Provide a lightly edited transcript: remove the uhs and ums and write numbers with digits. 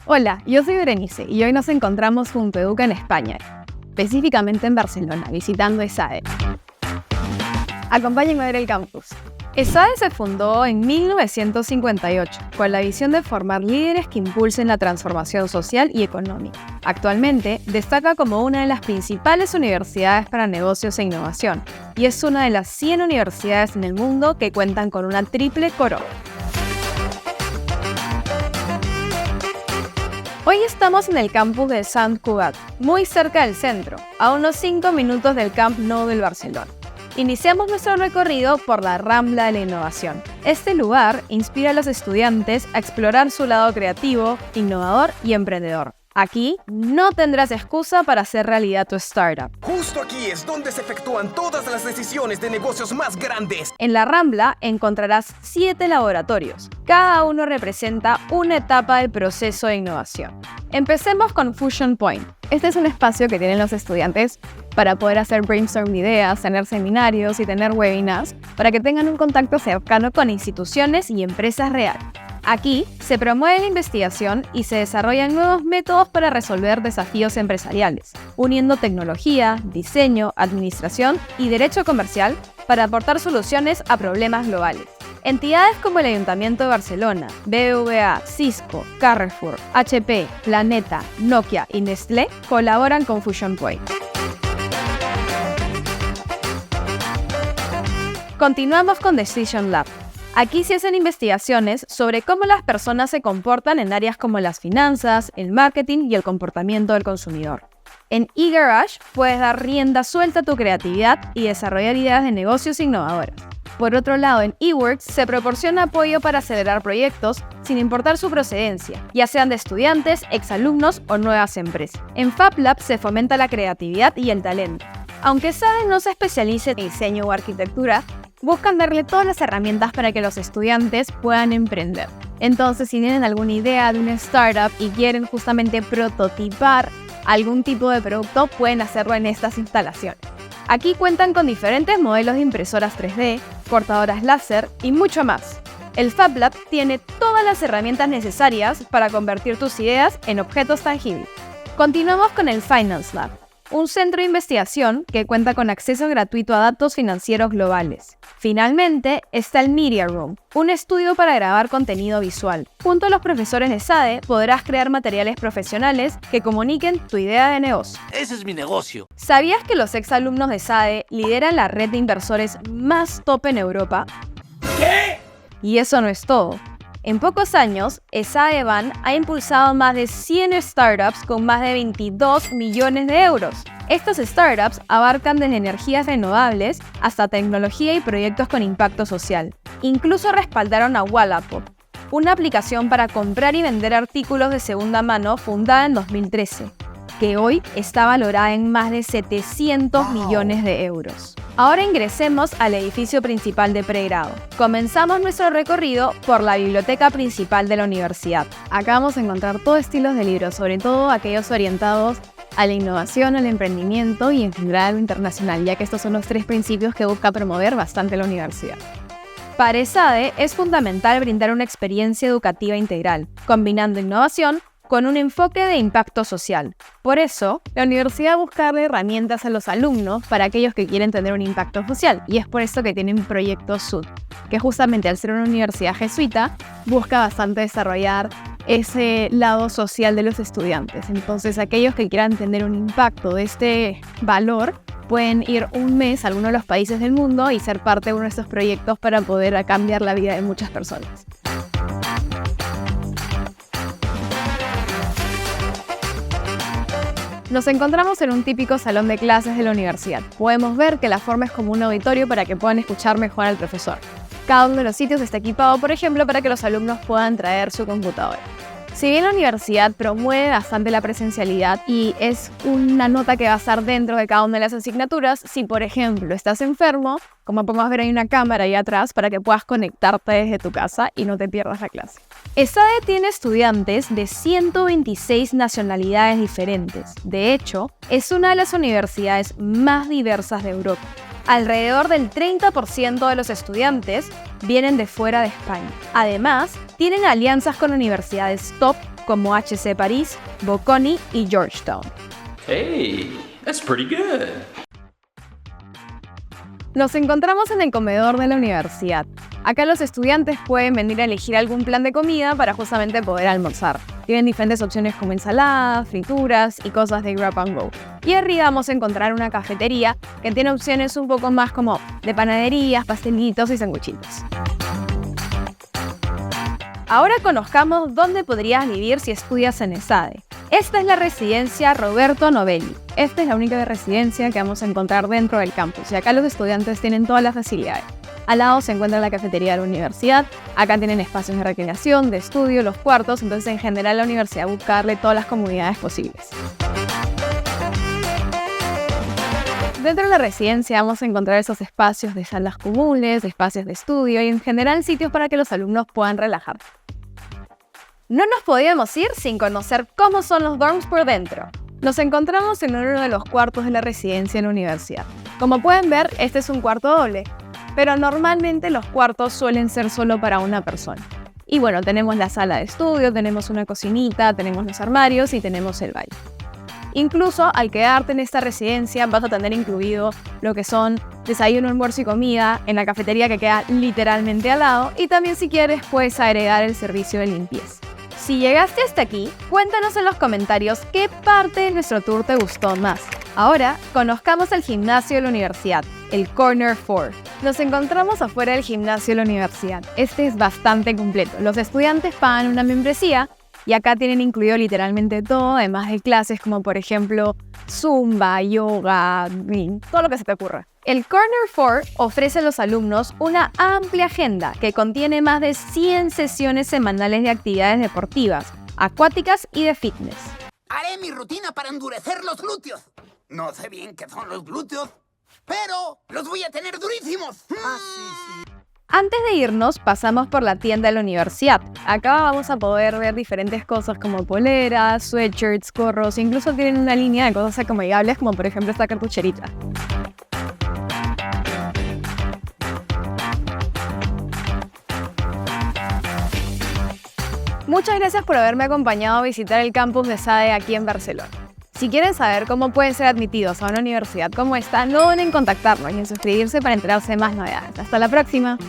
Hola, yo soy Berenice y hoy nos encontramos junto a Educa en España, específicamente en Barcelona, visitando ESADE. Acompáñenme a ver el campus. ESADE se fundó en 1958 con la visión de formar líderes que impulsen la transformación social y económica. Actualmente destaca como una de las principales universidades para negocios e innovación y es una de las 100 universidades en el mundo que cuentan con una triple corona. Hoy estamos en el campus de Sant Cugat, muy cerca del centro, a unos 5 minutos del Camp Nou del Barcelona. Iniciamos nuestro recorrido por la Rambla de la Innovación. Este lugar inspira a los estudiantes a explorar su lado creativo, innovador y emprendedor. Aquí no tendrás excusa para hacer realidad tu startup. Justo aquí es donde se efectúan todas las decisiones de negocios más grandes. En la Rambla encontrarás 7 laboratorios. Cada uno representa una etapa del proceso de innovación. Empecemos con Fusion Point. Este es un espacio que tienen los estudiantes para poder hacer brainstorm de ideas, tener seminarios y tener webinars para que tengan un contacto cercano con instituciones y empresas reales. Aquí se promueve la investigación y se desarrollan nuevos métodos para resolver desafíos empresariales, uniendo tecnología, diseño, administración y derecho comercial para aportar soluciones a problemas globales. Entidades como el Ayuntamiento de Barcelona, BBVA, Cisco, Carrefour, HP, Planeta, Nokia y Nestlé colaboran con Fusion Point. Continuamos con Decision Lab. Aquí se hacen investigaciones sobre cómo las personas se comportan en áreas como las finanzas, el marketing y el comportamiento del consumidor. En eGarage puedes dar rienda suelta a tu creatividad y desarrollar ideas de negocios innovadoras. Por otro lado, en eWorks se proporciona apoyo para acelerar proyectos sin importar su procedencia, ya sean de estudiantes, exalumnos o nuevas empresas. En FabLab se fomenta la creatividad y el talento. Aunque ESADE no se especialice en diseño o arquitectura, buscan darle todas las herramientas para que los estudiantes puedan emprender. Entonces, si tienen alguna idea de una startup y quieren justamente prototipar algún tipo de producto, pueden hacerlo en estas instalaciones. Aquí cuentan con diferentes modelos de impresoras 3D, cortadoras láser y mucho más. El FabLab tiene todas las herramientas necesarias para convertir tus ideas en objetos tangibles. Continuamos con el Finance Lab, un centro de investigación que cuenta con acceso gratuito a datos financieros globales. Finalmente, está el Media Room, un estudio para grabar contenido visual. Junto a los profesores de ESADE podrás crear materiales profesionales que comuniquen tu idea de negocio. ¡Ese es mi negocio! ¿Sabías que los exalumnos de ESADE lideran la red de inversores más top en Europa? ¿Qué? Y eso no es todo. En pocos años, ESADE Ban ha impulsado más de 100 startups con más de 22 millones de euros. Estas startups abarcan desde energías renovables hasta tecnología y proyectos con impacto social. Incluso respaldaron a Wallapop, una aplicación para comprar y vender artículos de segunda mano fundada en 2013, que hoy está valorada en más de 700 millones de euros. Ahora ingresemos al edificio principal de pregrado. Comenzamos nuestro recorrido por la biblioteca principal de la universidad. Acá vamos a encontrar todo estilos de libros, sobre todo aquellos orientados a la innovación, al emprendimiento y en general a lo internacional, ya que estos son los 3 principios que busca promover bastante la universidad. Para ESADE es fundamental brindar una experiencia educativa integral, combinando innovación con un enfoque de impacto social. Por eso, la universidad busca darle herramientas a los alumnos para aquellos que quieren tener un impacto social, y es por eso que tienen Proyecto Sud, que justamente al ser una universidad jesuita, busca bastante desarrollar ese lado social de los estudiantes. Entonces, aquellos que quieran tener un impacto de este valor, pueden ir un mes a alguno de los países del mundo y ser parte de uno de estos proyectos para poder cambiar la vida de muchas personas. Nos encontramos en un típico salón de clases de la universidad. Podemos ver que la forma es como un auditorio para que puedan escuchar mejor al profesor. Cada uno de los sitios está equipado, por ejemplo, para que los alumnos puedan traer su computadora. Si bien la universidad promueve bastante la presencialidad y es una nota que va a estar dentro de cada una de las asignaturas, si por ejemplo estás enfermo, como podemos ver hay una cámara ahí atrás para que puedas conectarte desde tu casa y no te pierdas la clase. ESADE tiene estudiantes de 126 nacionalidades diferentes. De hecho, es una de las universidades más diversas de Europa. Alrededor del 30% de los estudiantes vienen de fuera de España. Además, tienen alianzas con universidades top como HC París, Bocconi y Georgetown. Hey, that's pretty good. Nos encontramos en el comedor de la universidad. Acá los estudiantes pueden venir a elegir algún plan de comida para justamente poder almorzar. Tienen diferentes opciones como ensaladas, frituras y cosas de grab and go. Y arriba vamos a encontrar una cafetería que tiene opciones un poco más como de panaderías, pastelitos y sanguchitos. Ahora conozcamos dónde podrías vivir si estudias en ESADE. Esta es la residencia Roberto Novelli. Esta es la única residencia que vamos a encontrar dentro del campus y acá los estudiantes tienen todas las facilidades. Al lado se encuentra la cafetería de la universidad, acá tienen espacios de recreación, de estudio, los cuartos, entonces en general la universidad busca darle todas las comodidades posibles. Dentro de la residencia vamos a encontrar esos espacios de salas comunes, espacios de estudio y en general sitios para que los alumnos puedan relajar. No nos podíamos ir sin conocer cómo son los dorms por dentro. Nos encontramos en uno de los cuartos de la residencia en la universidad. Como pueden ver, este es un cuarto doble, pero normalmente los cuartos suelen ser solo para una persona. Y bueno, tenemos la sala de estudio, tenemos una cocinita, tenemos los armarios y tenemos el baño. Incluso al quedarte en esta residencia vas a tener incluido lo que son desayuno, almuerzo y comida en la cafetería que queda literalmente al lado y también si quieres puedes agregar el servicio de limpieza. Si llegaste hasta aquí, cuéntanos en los comentarios qué parte de nuestro tour te gustó más. Ahora, conozcamos el gimnasio de la universidad, el Corner 4. Nos encontramos afuera del gimnasio de la universidad. Este es bastante completo. Los estudiantes pagan una membresía y acá tienen incluido literalmente todo, además de clases como por ejemplo zumba, yoga, todo lo que se te ocurra. El Corner 4 ofrece a los alumnos una amplia agenda que contiene más de 100 sesiones semanales de actividades deportivas, acuáticas y de fitness. Haré mi rutina para endurecer los glúteos. No sé bien qué son los glúteos, pero los voy a tener durísimos. Antes de irnos, pasamos por la tienda de la universidad. Acá vamos a poder ver diferentes cosas como poleras, sweatshirts, gorros, incluso tienen una línea de cosas acomodables como por ejemplo esta cartucherita. Muchas gracias por haberme acompañado a visitar el campus de ESADE aquí en Barcelona. Si quieren saber cómo pueden ser admitidos a una universidad como esta, no duden en contactarnos y en suscribirse para enterarse de más novedades. ¡Hasta la próxima!